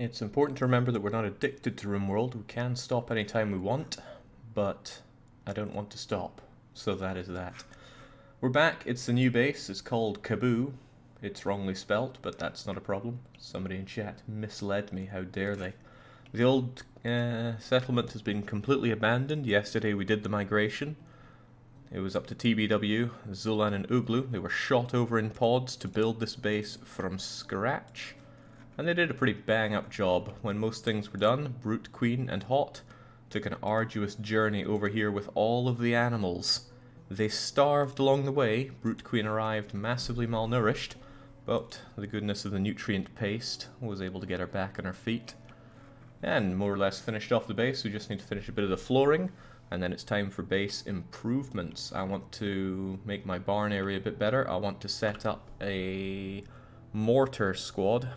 It's important to remember that we're not addicted to RimWorld. We can stop anytime we want, but I don't want to stop. So that is that. We're back. It's the new base. It's called Kaboo. It's wrongly spelt, but that's not a problem. Somebody in chat misled me. How dare they? The old settlement has been completely abandoned. Yesterday we did the migration. It was up to TBW, Zulan and Uglu. They were shot over in pods to build this base from scratch. And they did a pretty bang-up job. When most things were done, Brute Queen and Hot took an arduous journey over here with all of the animals. They starved along the way. Brute Queen arrived massively malnourished, but the goodness of the nutrient paste was able to get her back on her feet. And more or less finished off the base. We just need to finish a bit of the flooring, and then it's time for base improvements. I want to make my barn area a bit better. I want to set up a mortar squad,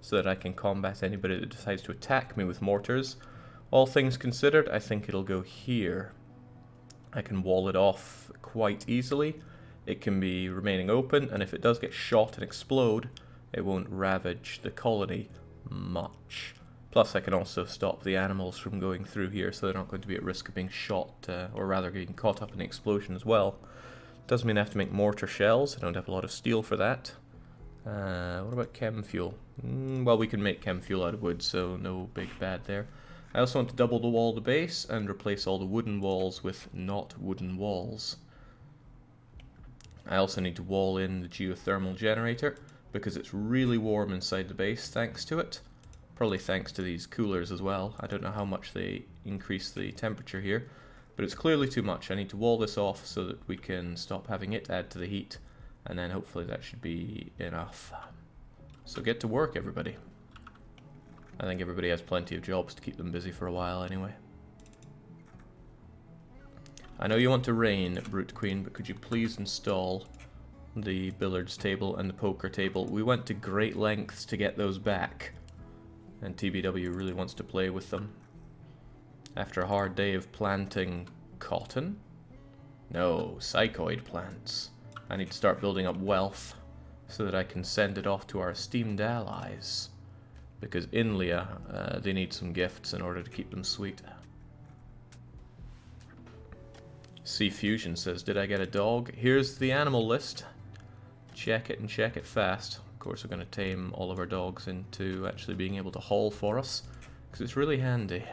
so that I can combat anybody that decides to attack me with mortars. All things considered, I think it'll go here. I can wall it off quite easily. It can be remaining open, and if it does get shot and explode, it won't ravage the colony much. Plus, I can also stop the animals from going through here, so they're not going to be at risk of being shot, or rather getting caught up in the explosion as well. Doesn't mean I have to make mortar shells. I don't have a lot of steel for that. What about chem fuel? Well, we can make chem fuel out of wood, so no big bad there. I also want to double the wall of the base and replace all the wooden walls with not wooden walls. I also need to wall in the geothermal generator because it's really warm inside the base thanks to it. Probably thanks to these coolers as well. I don't know how much they increase the temperature here, but it's clearly too much. I need to wall this off so that we can stop having it add to the heat. And then hopefully that should be enough. So get to work, everybody. I think everybody has plenty of jobs to keep them busy for a while anyway. I know you want to rain, Brute Queen, but could you please install the billiards table and the poker table? We went to great lengths to get those back, and TBW really wants to play with them. After a hard day of planting cotton? No, psychoid plants. I need to start building up wealth so that I can send it off to our esteemed allies. Because Inlia, they need some gifts in order to keep them sweet. Sea Fusion says, did I get a dog? Here's the animal list. Check it and check it fast. Of course, we're going to tame all of our dogs into actually being able to haul for us, because it's really handy.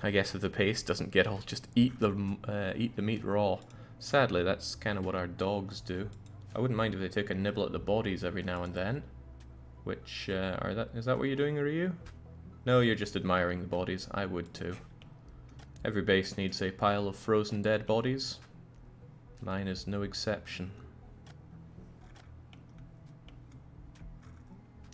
I guess if the paste doesn't get all, just eat the meat raw. Sadly, that's kind of what our dogs do. I wouldn't mind if they took a nibble at the bodies every now and then. Which, is that what you're doing, Ryu? No, you're just admiring the bodies. I would too. Every base needs a pile of frozen dead bodies. Mine is no exception.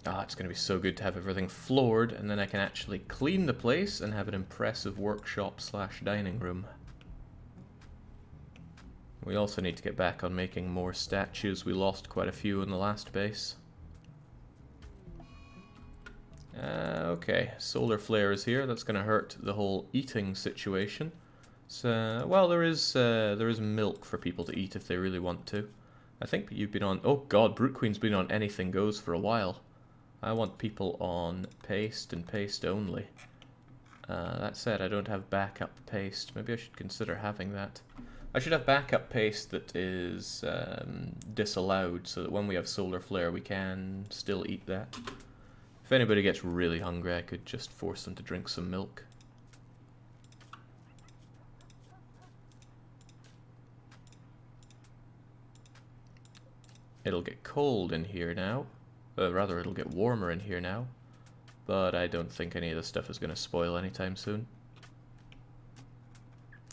Ah, it's going to be so good to have everything floored, and then I can actually clean the place and have an impressive workshop slash dining room. We also need to get back on making more statues. We lost quite a few in the last base. Okay, solar flare is here. That's going to hurt the whole eating situation. So, well, there is milk for people to eat if they really want to. I think you've been on... Oh god, Brute Queen's been on anything goes for a while. I want people on paste and paste only. That said, I don't have backup paste. Maybe I should consider having that. I should have backup paste that is disallowed, so that when we have solar flare we can still eat that. If anybody gets really hungry, I could just force them to drink some milk. It'll get cold in here now. Rather, it'll get warmer in here now. But I don't think any of this stuff is going to spoil anytime soon.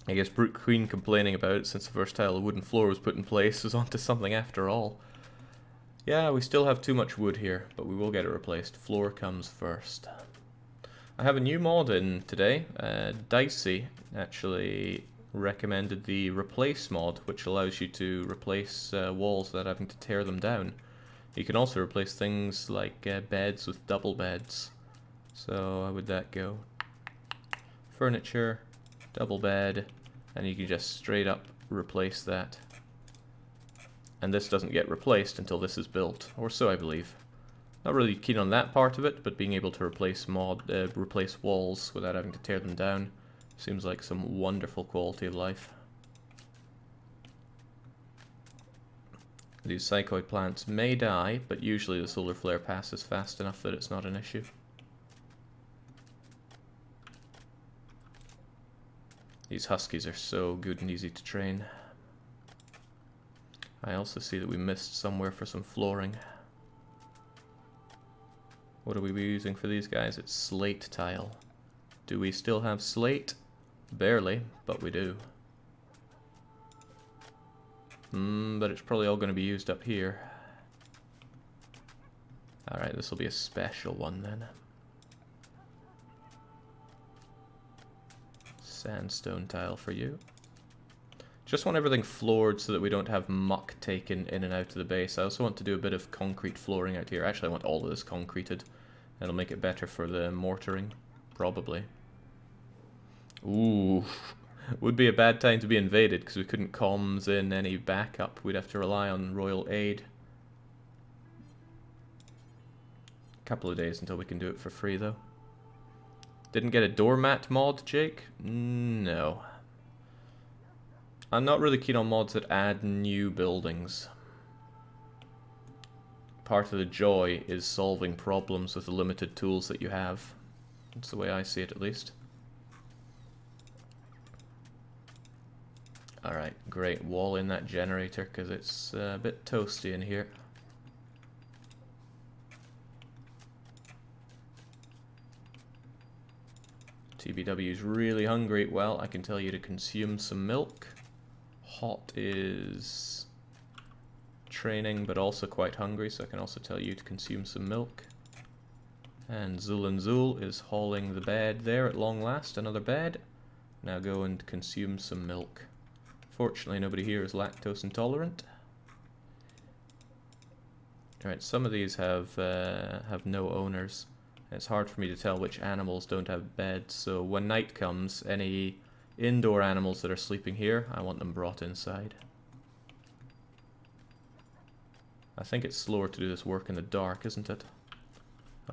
I guess Brute Queen complaining about it since the first tile of wooden floor was put in place is onto something after all. Yeah, we still have too much wood here, but we will get it replaced. Floor comes first. I have a new mod in today. Dicey actually recommended the Replace mod, which allows you to replace walls without having to tear them down. You can also replace things like beds with double beds. So how would that go? Furniture, double bed, and you can just straight up replace that. and this doesn't get replaced until this is built, or so I believe. Not really keen on that part of it, but being able to replace walls without having to tear them down seems like some wonderful quality of life. These psychoid plants may die, but usually the solar flare passes fast enough that it's not an issue. These huskies are so good and easy to train. I also see that we missed somewhere for some flooring. What are we using for these guys? It's slate tile. Do we still have slate? Barely, but we do. But it's probably all going to be used up here. Alright, this will be a special one then. Sandstone tile for you. Just want everything floored so that we don't have muck taken in and out of the base. I also want to do a bit of concrete flooring out here. Actually, I want all of this concreted. That'll make it better for the mortaring, probably. Ooh, would be a bad time to be invaded because we couldn't comms in any backup. We'd have to rely on royal aid. A couple of days until we can do it for free, though. Didn't get a doormat mod, Jake? No. I'm not really keen on mods that add new buildings. Part of the joy is solving problems with the limited tools that you have. That's the way I see it, at least. Alright, great. Wall in that generator because it's a bit toasty in here. TBW's really hungry. Well, I can tell you to consume some milk. Hot is training, but also quite hungry, so I can also tell you to consume some milk. And Zul is hauling the bed there at long last. Another bed. Now go and consume some milk. Fortunately, nobody here is lactose intolerant. Alright, some of these have no owners. It's hard for me to tell which animals don't have beds, so when night comes, any indoor animals that are sleeping here, I want them brought inside. I think it's slower to do this work in the dark, isn't it?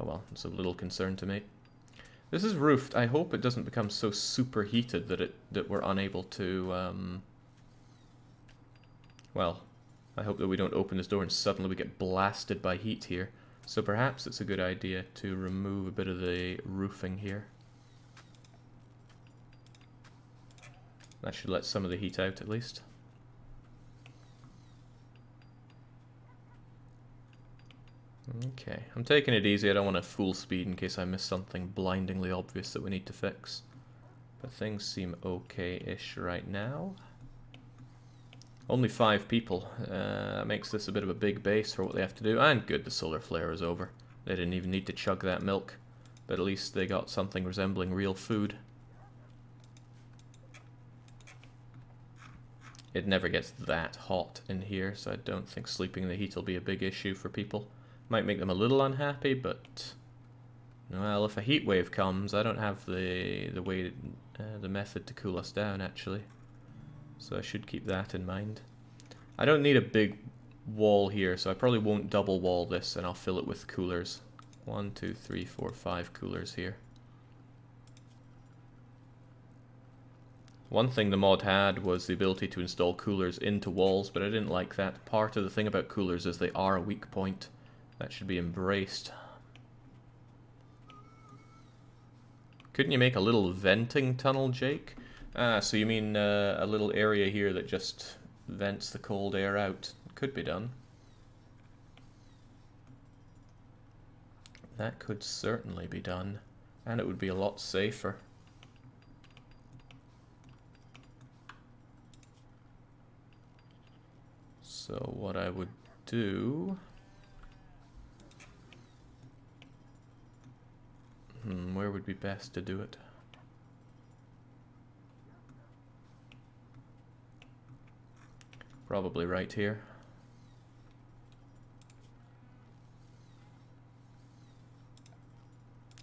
Oh well, it's a little concern to me. This is roofed. I hope it doesn't become so superheated that we're unable to, well, I hope that we don't open this door and suddenly we get blasted by heat here. So perhaps it's a good idea to remove a bit of the roofing here. That should let some of the heat out at least. Okay, I'm taking it easy. I don't want to full speed in case I miss something blindingly obvious that we need to fix. But things seem okay-ish right now. Only 5 people. That makes this a bit of a big base for what they have to do. And good, the solar flare is over. They didn't even need to chug that milk. But at least they got something resembling real food. It never gets that hot in here, so I don't think sleeping in the heat will be a big issue for people. Might make them a little unhappy, but well, if a heat wave comes, I don't have the method to cool us down actually. So I should keep that in mind. I don't need a big wall here, so I probably won't double wall this, and I'll fill it with coolers. 1, 2, 3, 4, 5 coolers here. One thing the mod had was the ability to install coolers into walls, but I didn't like that. Part of the thing about coolers is they are a weak point. That should be embraced. Couldn't you make a little venting tunnel, Jake? Ah, so you mean a little area here that just vents the cold air out. Could be done. That could certainly be done. And it would be a lot safer. So what I would do... where would be best to do it? Probably right here.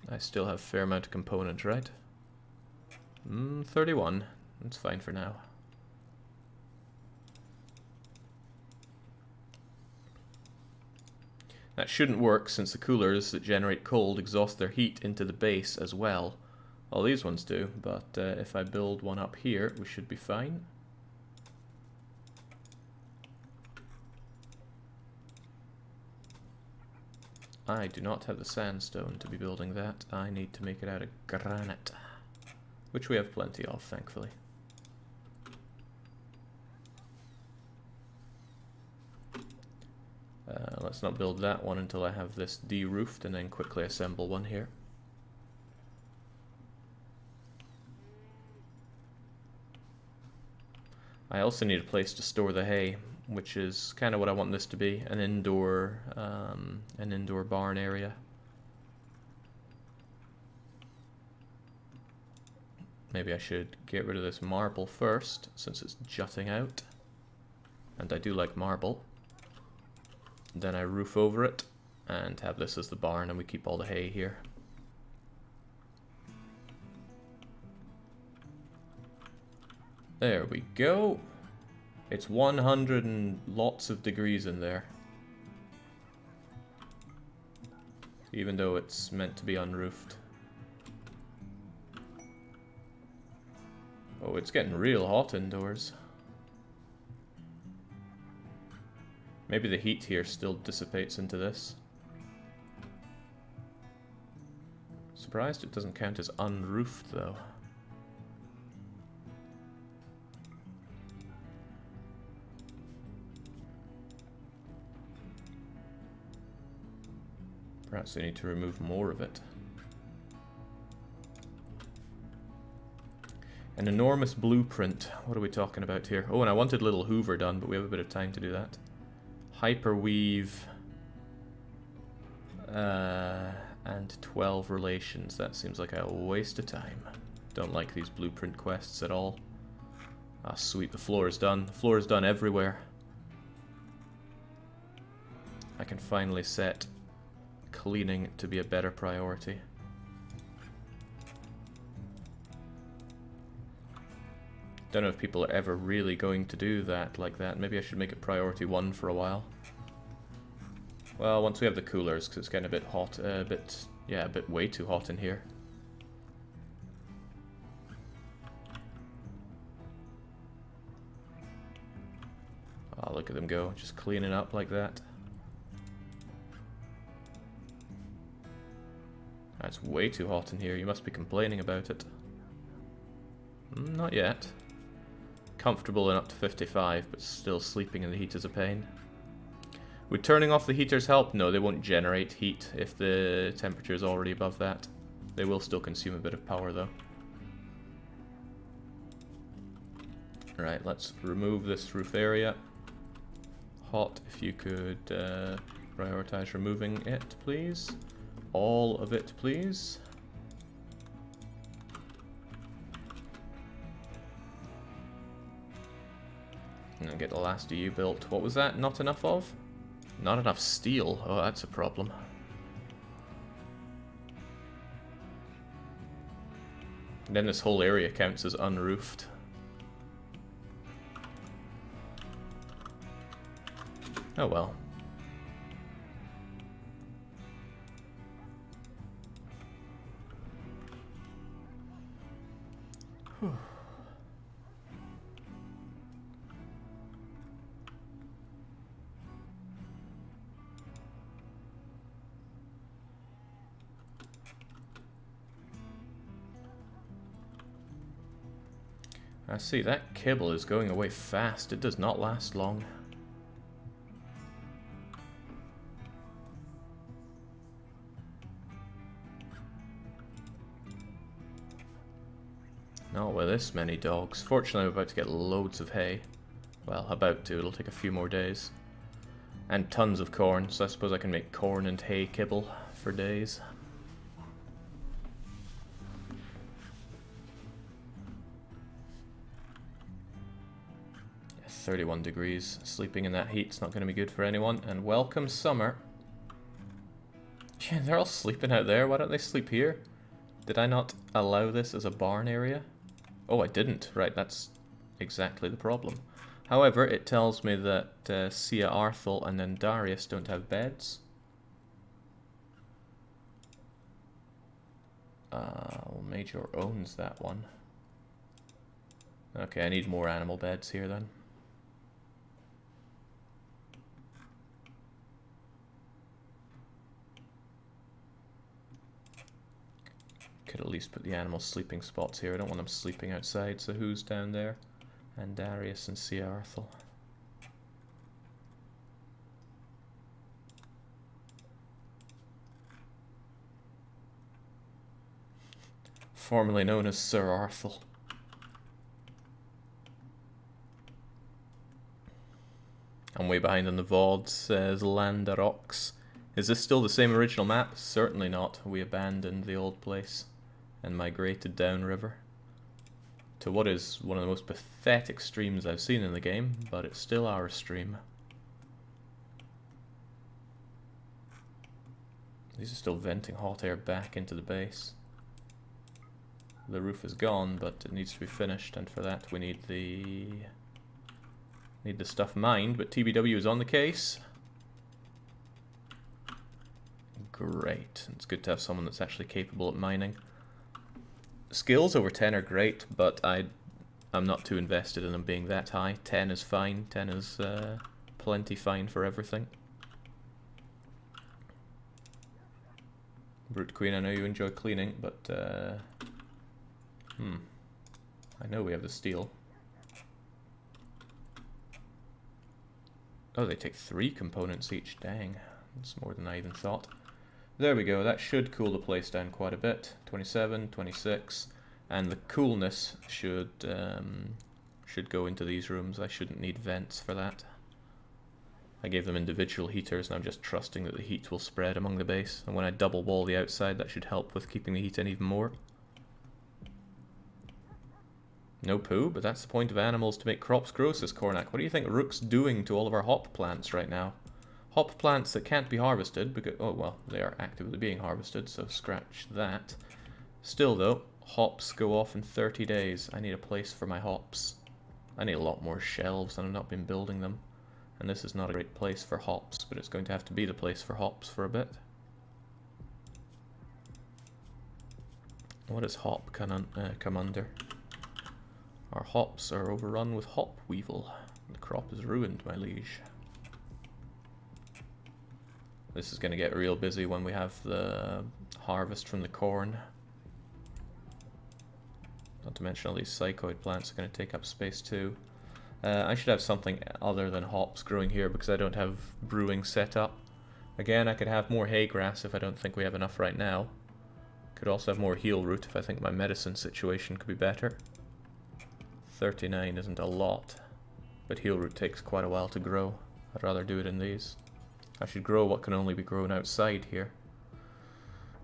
I still have a fair amount of components, right? 31. That's fine for now. That shouldn't work since the coolers that generate cold exhaust their heat into the base as well. All these ones do, but if I build one up here, we should be fine. I do not have the sandstone to be building that. I need to make it out of granite, which we have plenty of, thankfully. Let's not build that one until I have this de-roofed and then quickly assemble one here. I also need a place to store the hay, which is kind of what I want this to be, an indoor barn area. Maybe I should get rid of this marble first, since it's jutting out. And I do like marble. Then I roof over it, and have this as the barn, and we keep all the hay here. There we go. It's 100 and lots of degrees in there. Even though it's meant to be unroofed. Oh, it's getting real hot indoors. Maybe the heat here still dissipates into this. Surprised it doesn't count as unroofed though. Perhaps I need to remove more of it. An enormous blueprint. What are we talking about here? Oh, and I wanted little Hoover done, but we have a bit of time to do that. Hyperweave and 12 relations. That seems like a waste of time. Don't like these blueprint quests at all. Ah, sweet, the floor is done. The floor is done everywhere. I can finally set cleaning to be a better priority. Don't know if people are ever really going to do that like that. Maybe I should make it priority 1 for a while. Well, once we have the coolers, because it's getting a bit hot, a bit way too hot in here. Oh, look at them go, just cleaning up like that. That's way too hot in here, you must be complaining about it. Not yet. Comfortable in up to 55, but still sleeping in the heat is a pain. Would turning off the heaters help? No, they won't generate heat if the temperature is already above that. They will still consume a bit of power though. Right, let's remove this roof area. Hot, if you could prioritize removing it, please. All of it, please. And get the last EU built. What was that? Not enough of? Not enough steel. Oh, that's a problem. And then this whole area counts as unroofed. Oh well. Whew. I see, that kibble is going away fast. It does not last long. Not with this many dogs. Fortunately, I'm about to get loads of hay. Well, about to. It'll take a few more days. And tons of corn, so I suppose I can make corn and hay kibble for days. 31 degrees. Sleeping in that heat's not going to be good for anyone. And welcome summer. Yeah, they're all sleeping out there. Why don't they sleep here? Did I not allow this as a barn area? Oh, I didn't. Right, that's exactly the problem. However, it tells me that Sia Arthel and then Darius don't have beds. Well, Major owns that one. Okay, I need more animal beds here then. Could at least put the animal sleeping spots here. I don't want them sleeping outside, so who's down there? And Darius and Siarthal. Formerly known as Sir Arthel. I'm way behind on the VOD, says Landarox. Is this still the same original map? Certainly not. We abandoned the old place and migrated downriver to what is one of the most pathetic streams I've seen in the game, but it's still our stream. These are still venting hot air back into the base. The roof is gone, but it needs to be finished, and for that we need the stuff mined, but TBW is on the case. Great. It's good to have someone that's actually capable at mining. Skills over 10 are great, but I'm not too invested in them being that high. 10 is fine. 10 is plenty fine for everything. Brute Queen, I know you enjoy cleaning, but I know we have the steel. Oh, they take 3 components each. Dang, that's more than I even thought. There we go, that should cool the place down quite a bit. 27, 26, and the coolness should go into these rooms. I shouldn't need vents for that. I gave them individual heaters, and I'm just trusting that the heat will spread among the base. And when I double wall the outside, that should help with keeping the heat in even more. No poo, but that's the point of animals, to make crops grow, says Cornac. What do you think Rook's doing to all of our hop plants right now? Hop plants that can't be harvested because, oh well, they are actively being harvested, so scratch that. Still though, hops go off in 30 days. I need a place for my hops. I need a lot more shelves, and I've not been building them. And this is not a great place for hops, but it's going to have to be the place for hops for a bit. What does hop come under? Our hops are overrun with hop weevil. The crop is ruined, my liege. This is going to get real busy when we have the harvest from the corn. Not to mention all these psychoid plants are going to take up space too. I should have something other than hops growing here because I don't have brewing set up. Again, I could have more hay grass if I don't think we have enough right now. Could also have more heal root if I think my medicine situation could be better. 39 isn't a lot, but heal root takes quite a while to grow. I'd rather do it in these. I should grow what can only be grown outside here.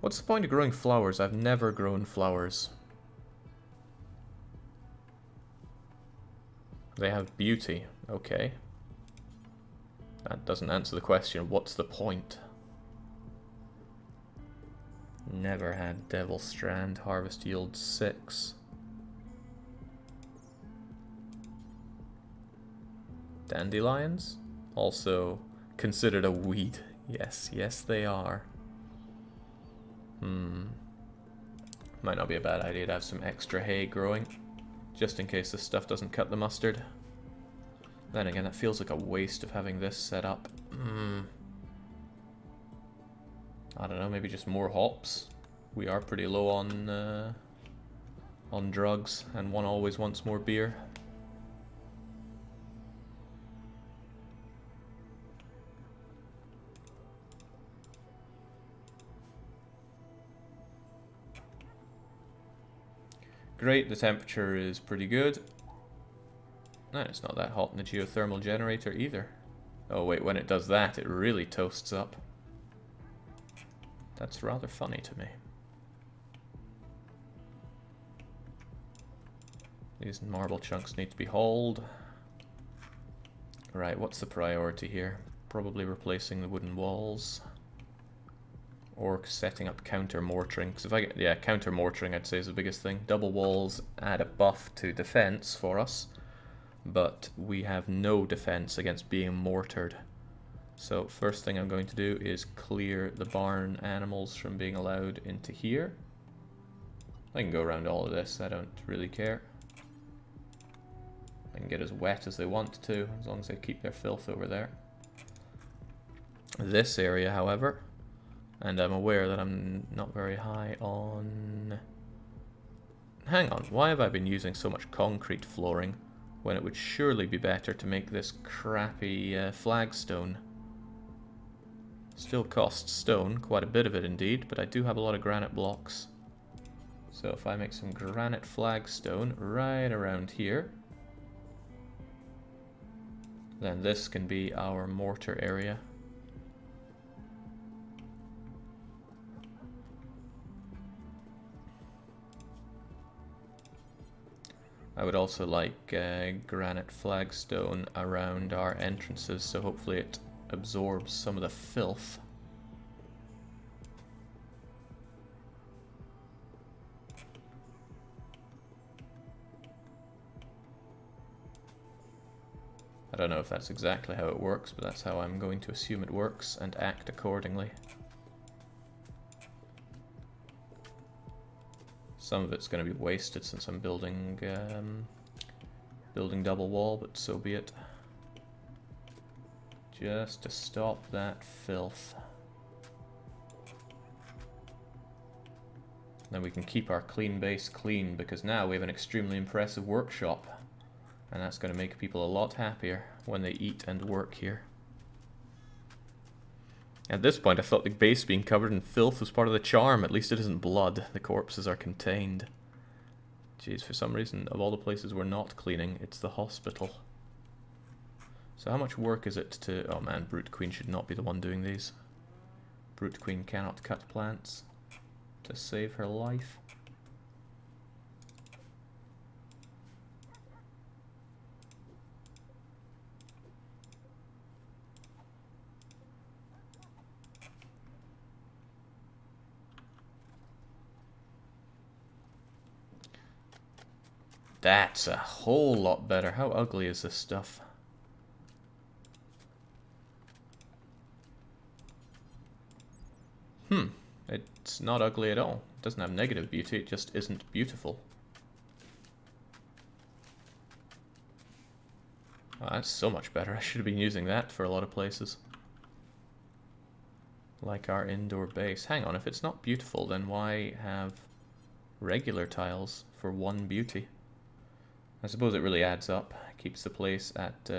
What's the point of growing flowers? I've never grown flowers. They have beauty. Okay. That doesn't answer the question. What's the point? Never had Devil Strand. Harvest yield 6. Dandelions? Also considered a weed. Yes, yes they are. Might not be a bad idea to have some extra hay growing, just in case this stuff doesn't cut the mustard. Then again, that feels like a waste of having this set up. I don't know, maybe just more hops. We are pretty low on drugs, and one always wants more beer. Great, the temperature is pretty good. No, it's not that hot in the geothermal generator either. Oh wait, when it does that, it really toasts up. That's rather funny to me. These marble chunks need to be hauled. Right, what's the priority here? Probably replacing the wooden walls. Or setting up counter mortaring. Because if I get, yeah, counter mortaring I'd say is the biggest thing. Double walls add a buff to defense for us, but we have no defense against being mortared. So first thing I'm going to do is clear the barn animals from being allowed into here. I can go around all of this, I don't really care. I can get as wet as they want to, as long as they keep their filth over there. This area, however, and I'm aware that I'm not very high on... Hang on, why have I been using so much concrete flooring when it would surely be better to make this crappy flagstone? Still costs stone, quite a bit of it indeed, but I do have a lot of granite blocks. So if I make some granite flagstone right around here, then this can be our mortar area. I would also like granite flagstone around our entrances, so hopefully it absorbs some of the filth. I don't know if that's exactly how it works, but that's how I'm going to assume it works and act accordingly. Some of it's going to be wasted since I'm building double wall, but so be it. Just to stop that filth. Then we can keep our clean base clean, because now we have an extremely impressive workshop. And that's going to make people a lot happier when they eat and work here. At this point I thought the base being covered in filth was part of the charm. At least it isn't blood. The corpses are contained. Jeez, for some reason, of all the places we're not cleaning, it's the hospital. So how much work is it to... Oh man, Brute Queen should not be the one doing these. Brute Queen cannot cut plants to save her life. That's a whole lot better. How ugly is this stuff? It's not ugly at all. It doesn't have negative beauty, it just isn't beautiful. Oh, that's so much better. I should have been using that for a lot of places. Like our indoor base. Hang on, if it's not beautiful, then why have regular tiles for one beauty? I suppose it really adds up. Keeps the place at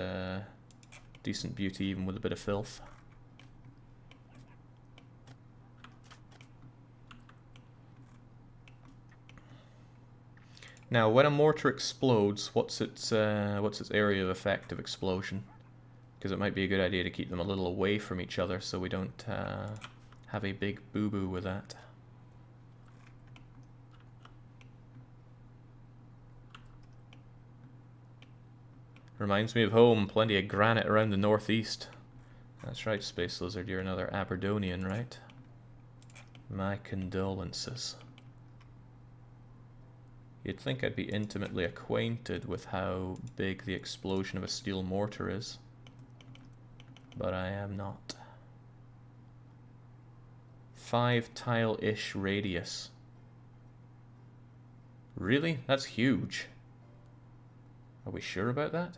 decent beauty even with a bit of filth. Now, when a mortar explodes, what's its area of effect of explosion? Because it might be a good idea to keep them a little away from each other so we don't have a big boo-boo with that. Reminds me of home, plenty of granite around the northeast. That's right, Space Lizard, you're another Aberdonian, right? My condolences. You'd think I'd be intimately acquainted with how big the explosion of a steel mortar is, but I am not. 5 tile-ish radius. Really? That's huge. Are we sure about that?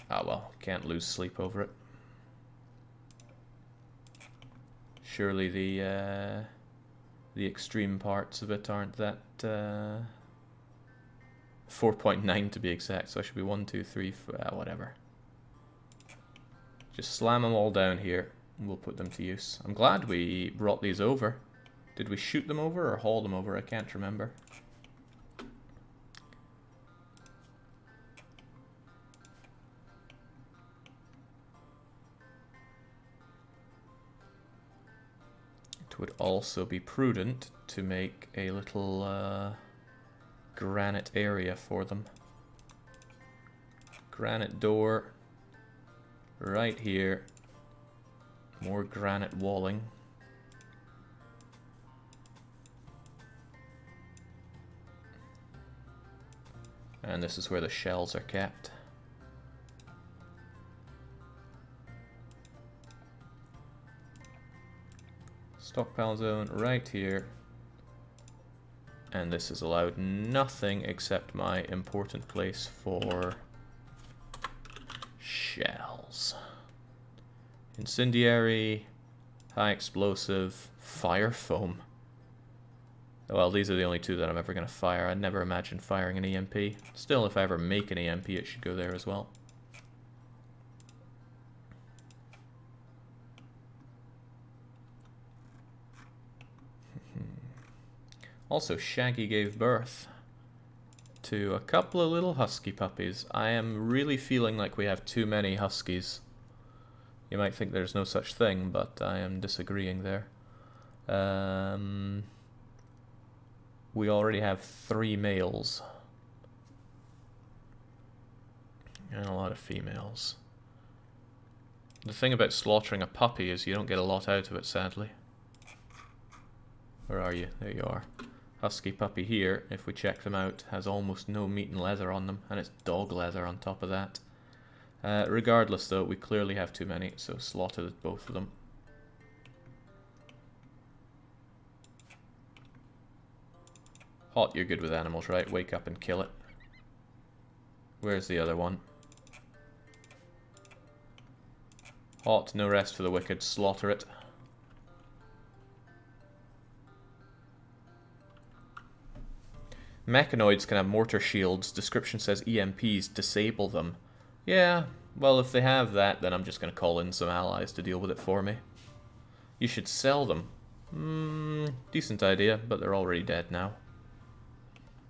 Ah well, can't lose sleep over it. Surely the extreme parts of it aren't that 4.9 to be exact, so I should be 1, 2, 3, 4, whatever. Just slam them all down here and we'll put them to use. I'm glad we brought these over. Did we shoot them over or haul them over? I can't remember. It would also be prudent to make a little granite area for them. Granite door right here. More granite walling. And this is where the shells are kept. Stockpile zone right here. And this is allowed nothing except my important place for shells. Incendiary, high explosive, fire foam. Well, these are the only two that I'm ever going to fire. I'd never imagined firing an EMP. Still, if I ever make an EMP, it should go there as well. Also, Shaggy gave birth to a couple of little husky puppies. I am really feeling like we have too many huskies. You might think there's no such thing, but I am disagreeing there. We already have 3 males. And a lot of females. The thing about slaughtering a puppy is you don't get a lot out of it, sadly. Where are you? There you are. Husky puppy here, if we check them out, has almost no meat and leather on them, and it's dog leather on top of that. Regardless though, we clearly have too many, so slaughter both of them. Hot, you're good with animals, right? Wake up and kill it. Where's the other one? Hot, no rest for the wicked, slaughter it. Mechanoids can have mortar shields. Description says EMPs, disable them. Yeah, well if they have that, then I'm just going to call in some allies to deal with it for me. You should sell them. Decent idea, but they're already dead now.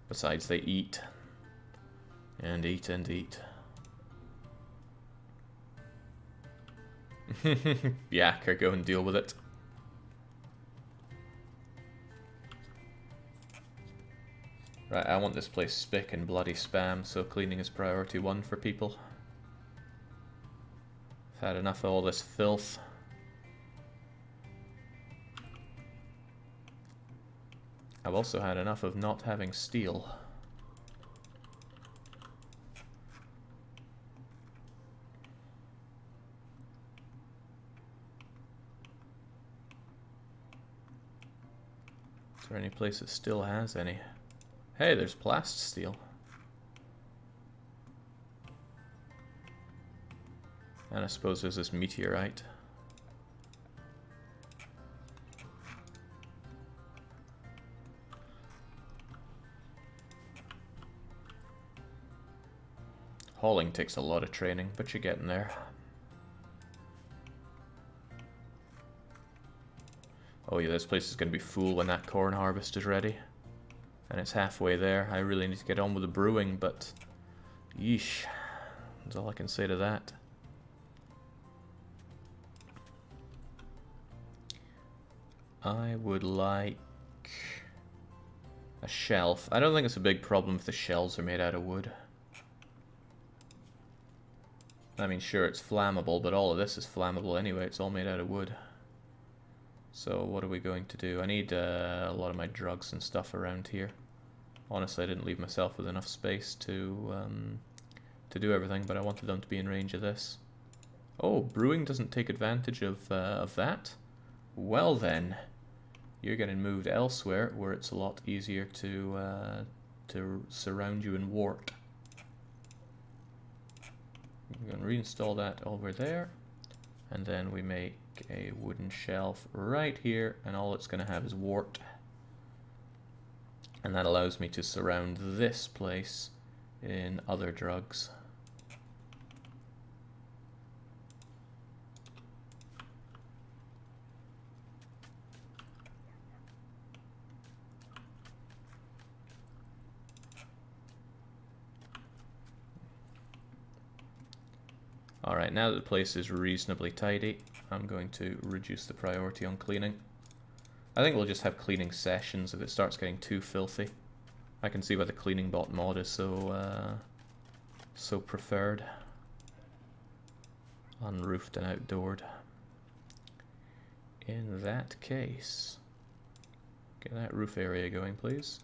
Besides, they eat. And eat and eat. Yakker, go and deal with it. Right, I want this place spick and bloody spam, so cleaning is priority 1 for people. I've had enough of all this filth. I've also had enough of not having steel. Is there any place that still has any? Hey, there's plast steel. And I suppose there's this meteorite. Hauling takes a lot of training, but you're getting there. Oh yeah, this place is going to be full when that corn harvest is ready. And it's halfway there. I really need to get on with the brewing, but yeesh. That's all I can say to that. I would like a shelf. I don't think it's a big problem if the shelves are made out of wood. I mean, sure, it's flammable, but all of this is flammable anyway. It's all made out of wood. So what are we going to do? I need a lot of my drugs and stuff around here. Honestly, I didn't leave myself with enough space to do everything, but I wanted them to be in range of this. Oh, brewing doesn't take advantage of that? Well then, you're getting moved elsewhere where it's a lot easier to surround you in wart. I'm going to reinstall that over there, and then we make a wooden shelf right here, and all it's going to have is wart. And that allows me to surround this place in other drugs. Alright, now that the place is reasonably tidy, I'm going to reduce the priority on cleaning. I think we'll just have cleaning sessions if it starts getting too filthy. I can see why the cleaning bot mod is so preferred. Unroofed and outdoored. In that case, get that roof area going, please.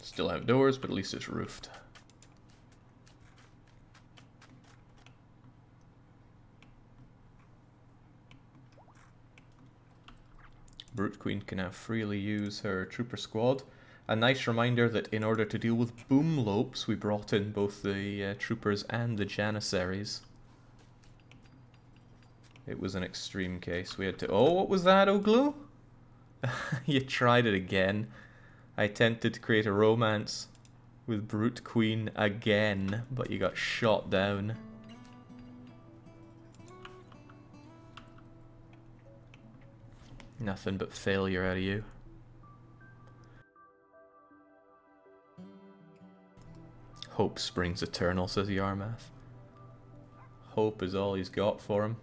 Still outdoors, but at least it's roofed. Brute Queen can now freely use her trooper squad. A nice reminder that in order to deal with boom lopes, we brought in both the troopers and the janissaries. It was an extreme case. We had to... Oh, what was that, Oglu? You tried it again. I attempted to create a romance with Brute Queen again, but you got shot down. Nothing but failure out of you. Hope springs eternal, says Yarmath. Hope is all he's got for him.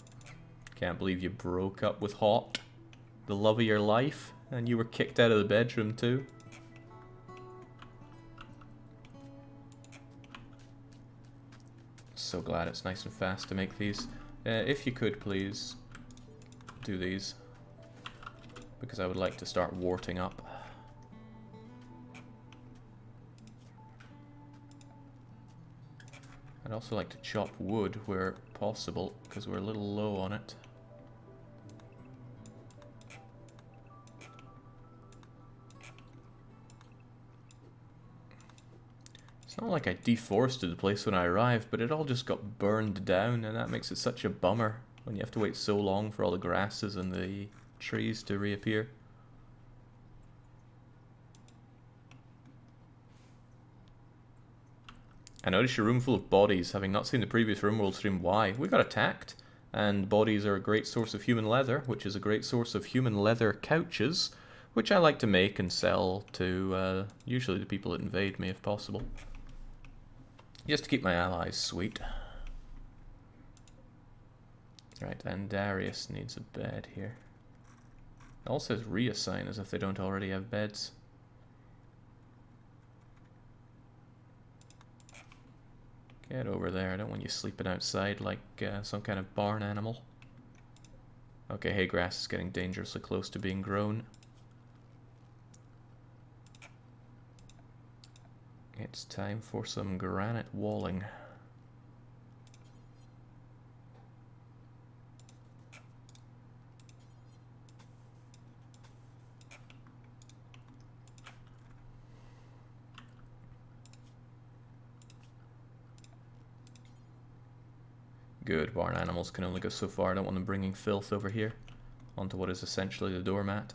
Can't believe you broke up with Hawk, the love of your life, and you were kicked out of the bedroom too. So glad it's nice and fast to make these. If you could please do these, because I would like to start warting up. I'd also like to chop wood where possible, because we're a little low on it. It's not like I deforested the place when I arrived, but it all just got burned down, and that makes it such a bummer when you have to wait so long for all the grasses and the trees to reappear. I noticed your room full of bodies, having not seen the previous RimWorld stream. Why? We got attacked, and bodies are a great source of human leather, which is a great source of human leather couches, which I like to make and sell to usually the people that invade me if possible. Just to keep my allies sweet. Right, and Darius needs a bed here. It all says reassign as if they don't already have beds. Get over there, I don't want you sleeping outside like some kind of barn animal. Okay, hay grass is getting dangerously close to being grown. It's time for some granite walling. Good, barn animals can only go so far. I don't want them bringing filth over here onto what is essentially the doormat.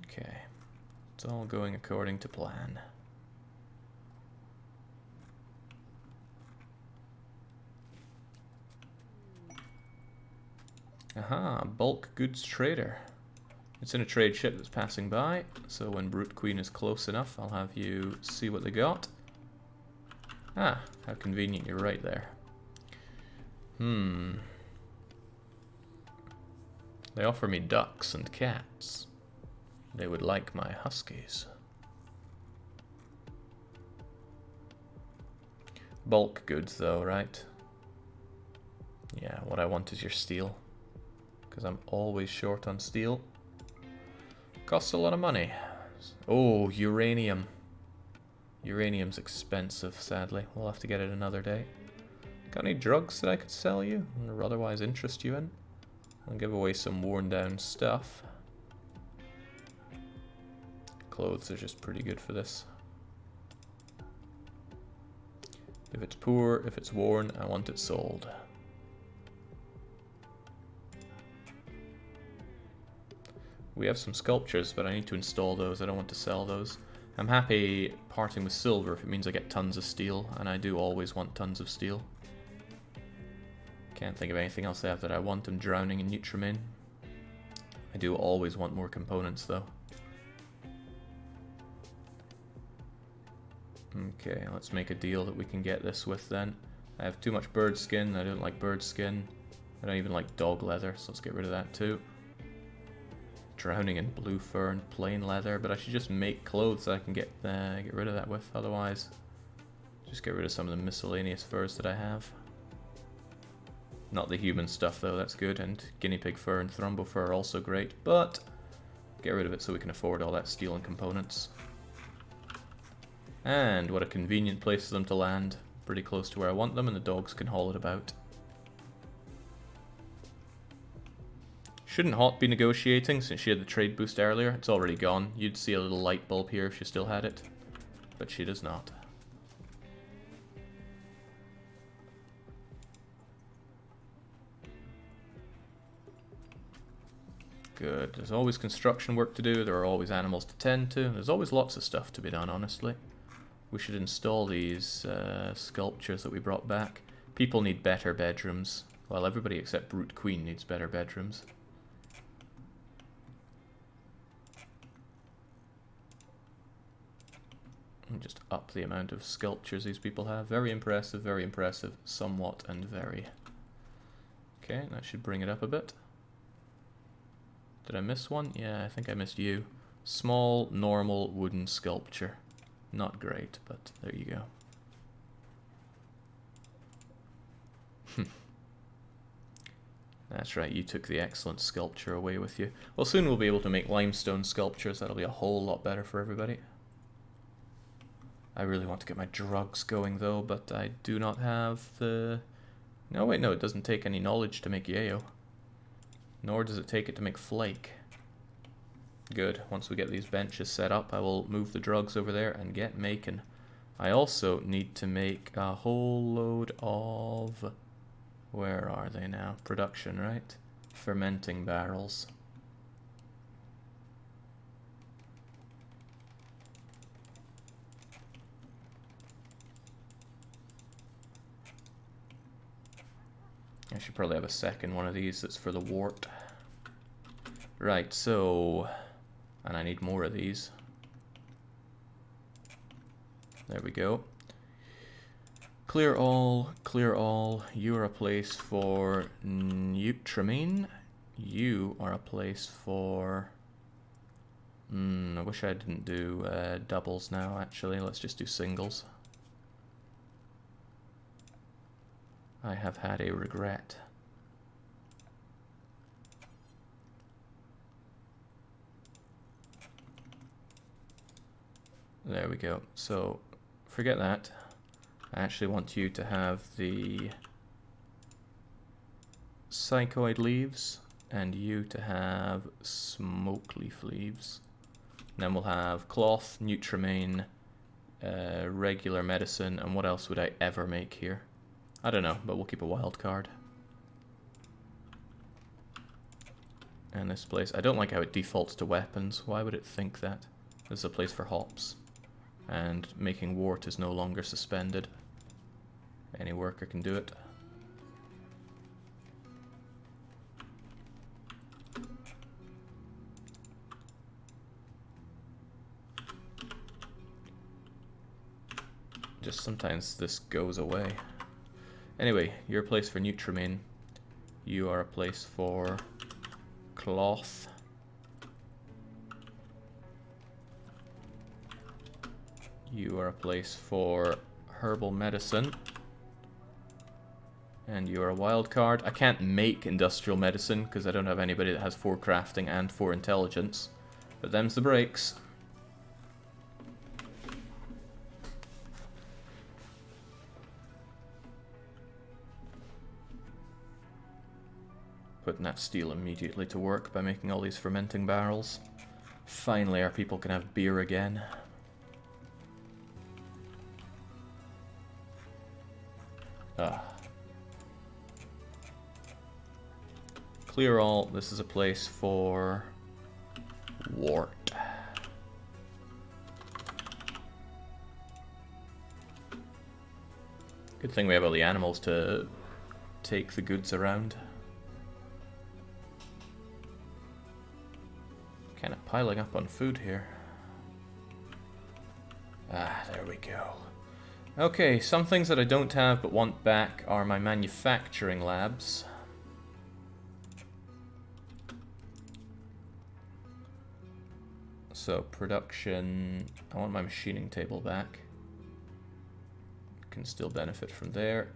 Okay, it's all going according to plan. Aha, bulk goods trader. It's in a trade ship that's passing by, so when Brute Queen is close enough, I'll have you see what they got. Ah, how convenient, you're right there. They offer me ducks and cats. They would like my huskies. Bulk goods though, right? Yeah, what I want is your steel, because I'm always short on steel. Costs a lot of money. Oh, uranium. Uranium's expensive, sadly. We'll have to get it another day. Got any drugs that I could sell you or otherwise interest you in? I'll give away some worn down stuff. Clothes are just pretty good for this. If it's poor, if it's worn, I want it sold. We have some sculptures, but I need to install those. I don't want to sell those. I'm happy parting with silver if it means I get tons of steel, and I do always want tons of steel. Can't think of anything else I have that I want. I'm drowning in Nutrimane. I do always want more components though. Okay, let's make a deal that we can get this with then. I have too much bird skin. I don't like bird skin. I don't even like dog leather, so let's get rid of that too. Drowning in blue fur and plain leather, but I should just make clothes that I can get rid of that with. Otherwise, just get rid of some of the miscellaneous furs that I have. Not the human stuff though, that's good, and guinea pig fur and thrombo fur are also great, but get rid of it so we can afford all that steel and components. And what a convenient place for them to land. pretty close to where I want them, and the dogs can haul it about. Shouldn't Hot be negotiating since she had the trade boost earlier? It's already gone. You'd see a little light bulb here if she still had it, but she does not. Good. There's always construction work to do. There are always animals to tend to. There's always lots of stuff to be done, honestly. We should install these sculptures that we brought back. People need better bedrooms. Well, everybody except Brute Queen needs better bedrooms. And just up the amount of sculptures these people have. Very impressive, somewhat, and very. Okay, that should bring it up a bit. Did I miss one? Yeah, I think I missed you. Small, normal wooden sculpture. Not great, but there you go. That's right, you took the excellent sculpture away with you. Well, soon we'll be able to make limestone sculptures. That'll be a whole lot better for everybody. I really want to get my drugs going, though, but I do not have the... No, wait, no, it doesn't take any knowledge to make yayo. Nor does it take it to make flake. Good. Once we get these benches set up, I will move the drugs over there and get making. I also need to make a whole load of... Where are they now? Production, right? Fermenting barrels. I should probably have a second one of these that's for the wart. Right, so... And I need more of these. There we go. Clear all, clear all. You are a place for Nutramine. You are a place for... I wish I didn't do doubles now, actually. Let's just do singles. I have had a regret. There we go. So, forget that. I actually want you to have the psychoid leaves, and you to have smoke leaf leaves. And then we'll have cloth, Nutramine, regular medicine, and what else would I ever make here? I don't know, but we'll keep a wild card. And this place, I don't like how it defaults to weapons. Why would it think that? This is a place for hops. And making wart is no longer suspended. Any worker can do it. Just sometimes this goes away. Anyway, you're a place for Nutramine. You are a place for cloth. You are a place for herbal medicine. And you are a wild card. I can't make industrial medicine because I don't have anybody that has 4 crafting and 4 intelligence. But them's the breaks. Putting that steel immediately to work by making all these fermenting barrels. Finally, our people can have beer again. Clear all. This is a place for wart. Good thing we have all the animals to take the goods around. Kind of piling up on food here. Ah, there we go. Okay, some things that I don't have but want back are my manufacturing labs. So, production... I want my machining table back. Can still benefit from there.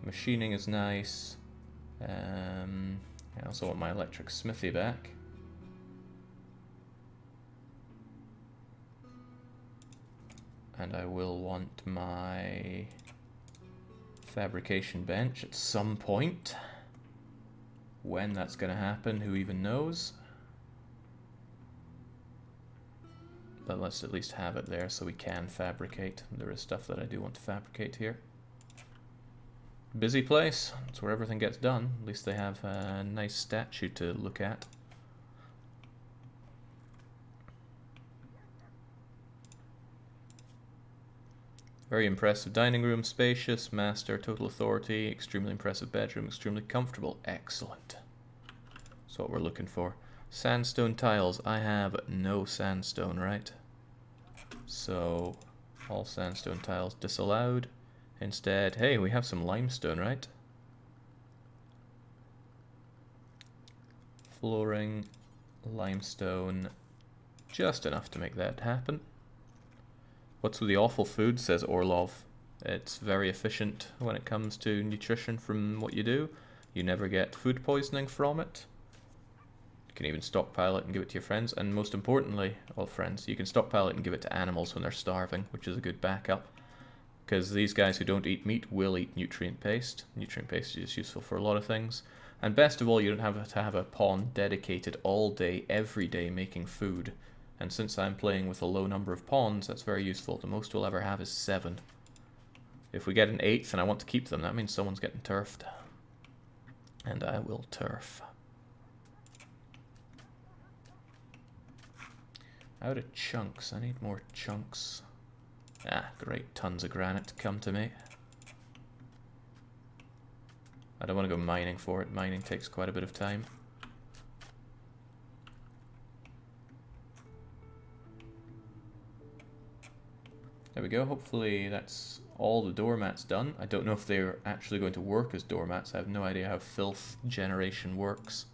Machining is nice. I also want my electric smithy back. And I will want my fabrication bench at some point. When that's going to happen, who even knows? But let's at least have it there so we can fabricate. There is stuff that I do want to fabricate here. Busy place. That's where everything gets done. At least they have a nice statue to look at. Very impressive dining room, spacious, master, total authority, extremely impressive bedroom, extremely comfortable. Excellent. That's what we're looking for. Sandstone tiles. I have no sandstone, right? So, all sandstone tiles disallowed. Instead, hey, we have some limestone, right? Flooring, limestone, just enough to make that happen. What's with the awful food, says Orlov. It's very efficient when it comes to nutrition from what you do. You never get food poisoning from it. You can even stockpile it and give it to your friends. And most importantly, well, friends, you can stockpile it and give it to animals when they're starving, which is a good backup. Because these guys who don't eat meat will eat nutrient paste. Nutrient paste is useful for a lot of things. And best of all, you don't have to have a pawn dedicated all day, every day, making food. And since I'm playing with a low number of pawns, that's very useful. The most we'll ever have is 7. If we get an 8th and I want to keep them, that means someone's getting turfed. And I will turf. Out of chunks. I need more chunks. Ah, great. Tons of granite come to me. I don't want to go mining for it. Mining takes quite a bit of time. There we go. Hopefully that's all the doormats done. I don't know if they're actually going to work as doormats. I have no idea how filth generation works.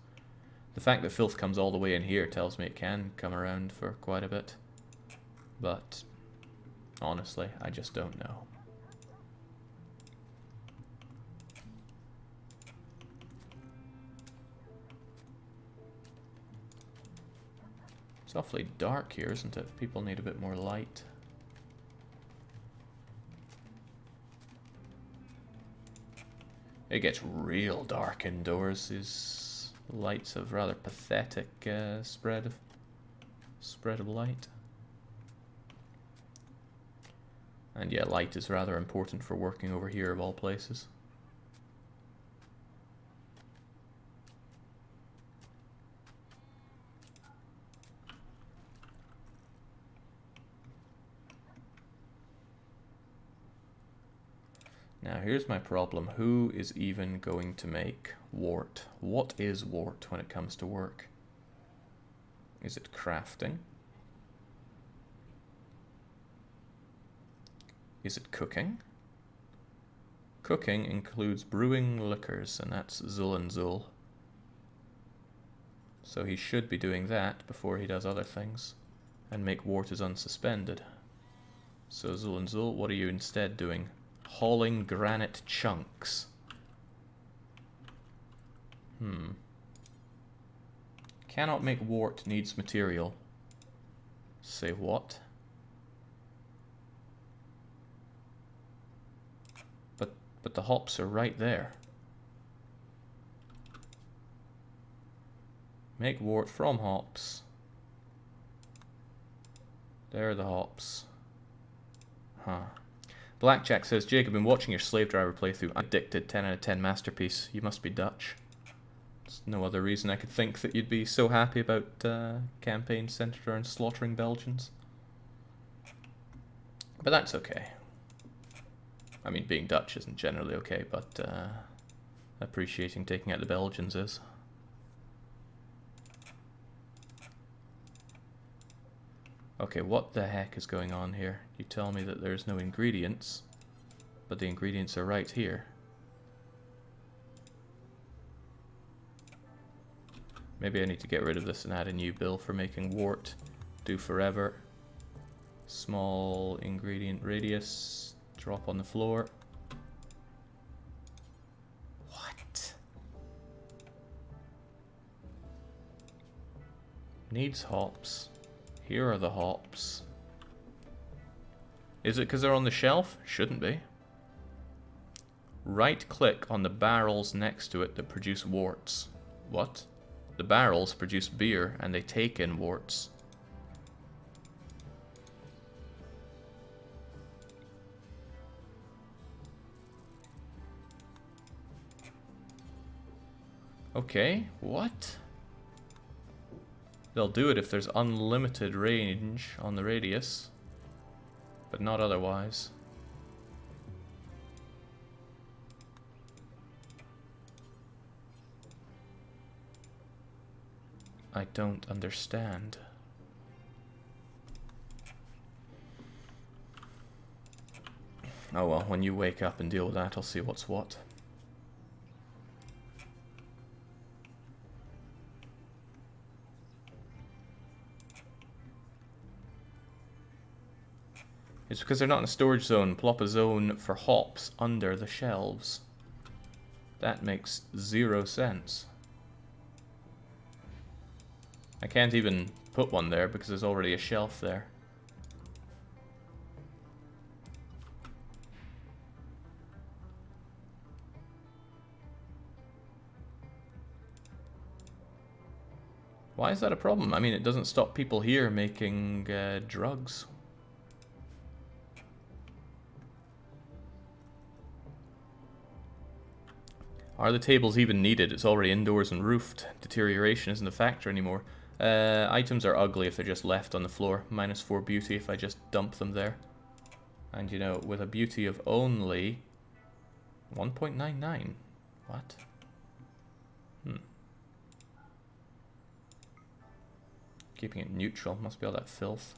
The fact that filth comes all the way in here tells me it can come around for quite a bit. But honestly, I just don't know. It's awfully dark here, isn't it? People need a bit more light. It gets real dark indoors. These lights have rather pathetic spread of light. And yeah, light is rather important for working over here of all places. Now here's my problem. Who is even going to make wart? What is wart when it comes to work? Is it crafting? Is it cooking? Cooking includes brewing liquors, and that's Zul and Zul. So he should be doing that before he does other things. And make wart is unsuspended. So Zul and Zul, what are you instead doing? Hauling granite chunks. Cannot make wart, needs material. Say what? But the hops are right there. Make wart from hops. There are the hops. Huh. Blackjack says, Jake, I've been watching your slave driver playthrough. I'm addicted. 10 out of 10 masterpiece. You must be Dutch. There's no other reason I could think that you'd be so happy about campaigns centered around slaughtering Belgians. But that's okay. I mean, being Dutch isn't generally okay, but appreciating taking out the Belgians is. Okay, what the heck is going on here? You tell me that there's no ingredients, but the ingredients are right here. Maybe I need to get rid of this and add a new bill for making wart. Do forever. Small ingredient radius. Drop on the floor. What? Needs hops. Here are the hops. Is it because they're on the shelf? Shouldn't be. Right click on the barrels next to it that produce warts. What? The barrels produce beer and they take in warts. Okay, what? They'll do it if there's unlimited range on the radius, but not otherwise. I don't understand. Oh well, when you wake up and deal with that, I'll see what's what. It's because they're not in a storage zone. Plop a zone for hops under the shelves. That makes 0 sense. I can't even put one there because there's already a shelf there. Why is that a problem? I mean, it doesn't stop people here making drugs. Are the tables even needed? It's already indoors and roofed. Deterioration isn't a factor anymore. Items are ugly if they're just left on the floor. -4 beauty if I just dump them there. And you know, with a beauty of only 1.99. What? Keeping it neutral. Must be all that filth.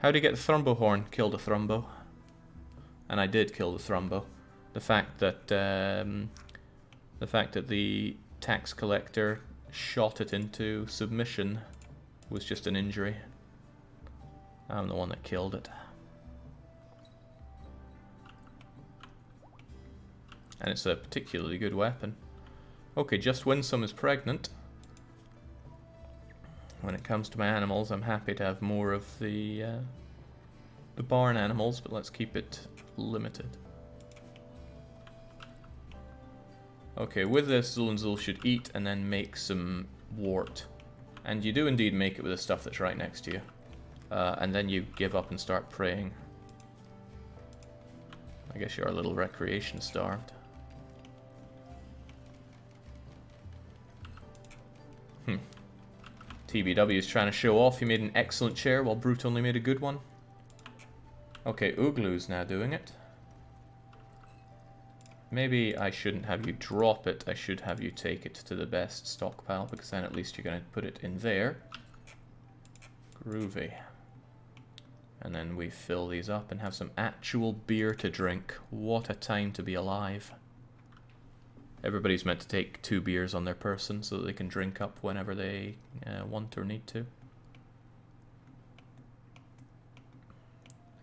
How do you get the thrumbo horn? Kill the thrumbo. And I did kill the thrumbo. The fact that the tax collector shot it into submission was just an injury. I'm the one that killed it. And it's a particularly good weapon. Okay, Just Winsome is pregnant. When it comes to my animals, I'm happy to have more of the barn animals, but let's keep it limited. Okay, with this, Zul and Zul should eat and then make some wart. And you do indeed make it with the stuff that's right next to you. And then you give up and start praying. I guess you're a little recreation starved. TBW is trying to show off. He made an excellent chair while Brute only made a good one. Okay, Ooglu's now doing it. Maybe I shouldn't have you drop it. I should have you take it to the best stockpile, because then at least you're going to put it in there. Groovy. And then we fill these up and have some actual beer to drink. What a time to be alive. Everybody's meant to take 2 beers on their person so that they can drink up whenever they want or need to.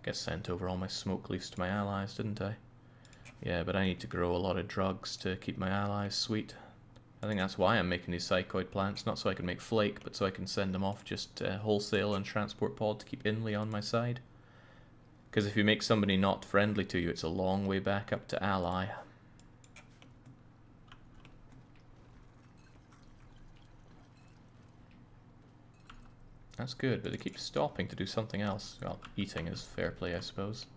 I guess sent over all my smoke leaves to my allies, didn't I? Yeah, but I need to grow a lot of drugs to keep my allies sweet. I think that's why I'm making these psychoid plants, not so I can make flake, but so I can send them off just wholesale and transport pod to keep Inley on my side. Because if you make somebody not friendly to you, it's a long way back up to ally. That's good, but they keep stopping to do something else. Well, eating is fair play, I suppose.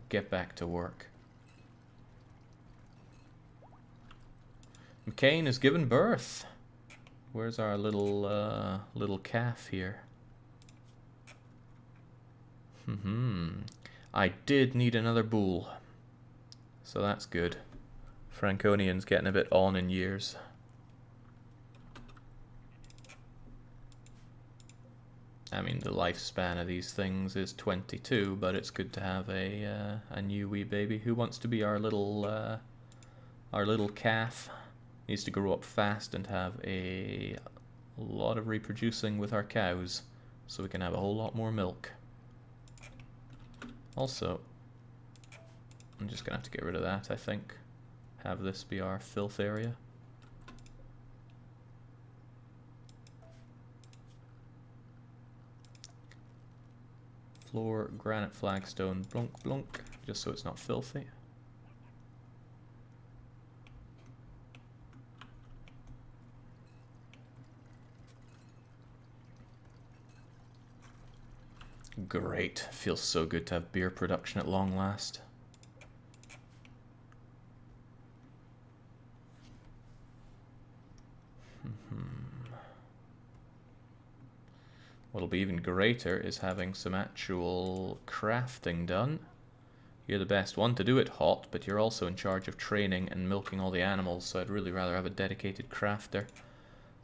Get back to work. McCain has given birth. Where's our little calf here? I did need another bull, so that's good. Franconian's getting a bit on in years. I mean, the lifespan of these things is 22, but it's good to have a new wee baby. Who wants to be our little calf? Needs to grow up fast and have a lot of reproducing with our cows, so we can have a whole lot more milk. Also, I'm just gonna have to get rid of that, I think. Have this be our filth area. Floor, granite flagstone, blunk blunk, just so it's not filthy. Great. Feels so good to have beer production at long last. What'll be even greater is having some actual crafting done. You're the best one to do it hot, but you're also in charge of training and milking all the animals, so I'd really rather have a dedicated crafter.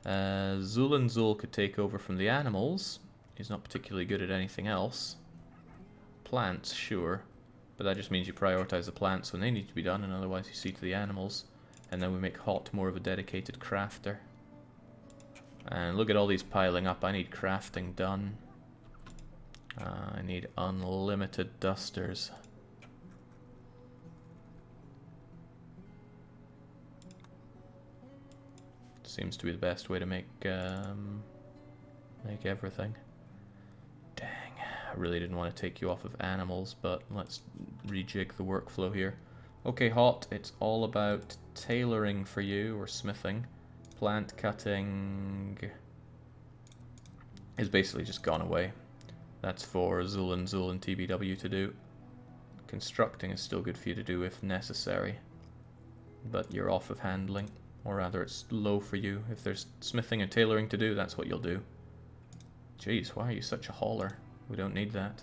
Zul could take over from the animals. He's not particularly good at anything else. Plants, sure, but that just means you prioritize the plants when they need to be done, and otherwise you see to the animals. And then we make Hot more of a dedicated crafter. And look at all these piling up. I need crafting done. I need unlimited dusters. Seems to be the best way to make everything. Dang, I really didn't want to take you off of animals, but let's rejig the workflow here. Okay, Hot, it's all about tailoring for you, or smithing. Plant cutting is basically just gone away. That's for Zul and TBW to do. Constructing is still good for you to do if necessary, but you're off of handling, or rather it's low for you. If there's smithing and tailoring to do, that's what you'll do. Jeez, why are you such a hauler? We don't need that.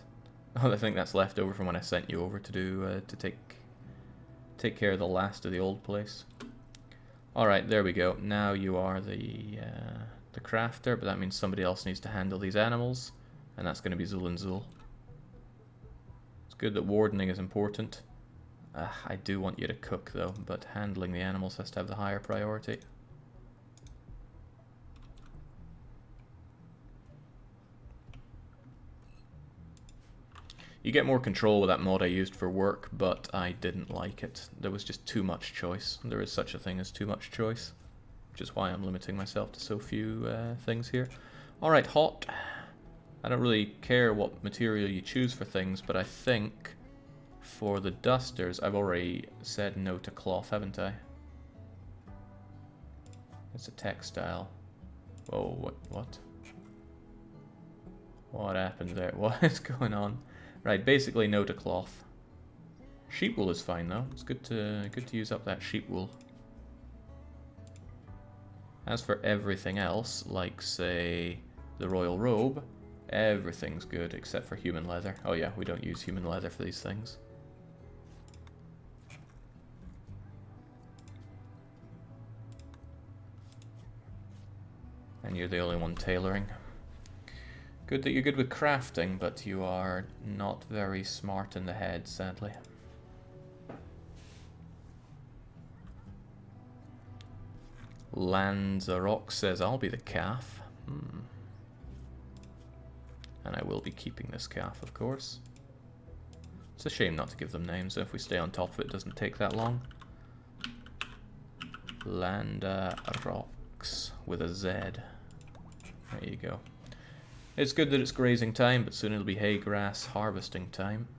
Oh, I think that's left over from when I sent you over to do to take care of the last of the old place. Alright, there we go. Now you are the crafter, but that means somebody else needs to handle these animals, and that's going to be Zul and Zul. It's good that wardening is important. I do want you to cook though, but handling the animals has to have the higher priority. You get more control with that mod I used for work, but I didn't like it. There was just too much choice. There is such a thing as too much choice, which is why I'm limiting myself to so few things here. Alright, Hot. I don't really care what material you choose for things, but I think for the dusters, I've already said no to cloth, haven't I? It's a textile. Whoa, what? What happened there? What is going on? Right, basically no to cloth. Sheep wool is fine though. It's good to use up that sheep wool. As for everything else, like say the royal robe, everything's good except for human leather. Oh yeah, we don't use human leather for these things. And you're the only one tailoring. Good that you're good with crafting, but you are not very smart in the head, sadly. Lanzarote says, I'll be the calf. And I will be keeping this calf, of course. It's a shame not to give them names, so if we stay on top of it, it doesn't take that long. Lanzarote with a Z. There you go. It's good that it's grazing time, but soon it'll be hay grass harvesting time.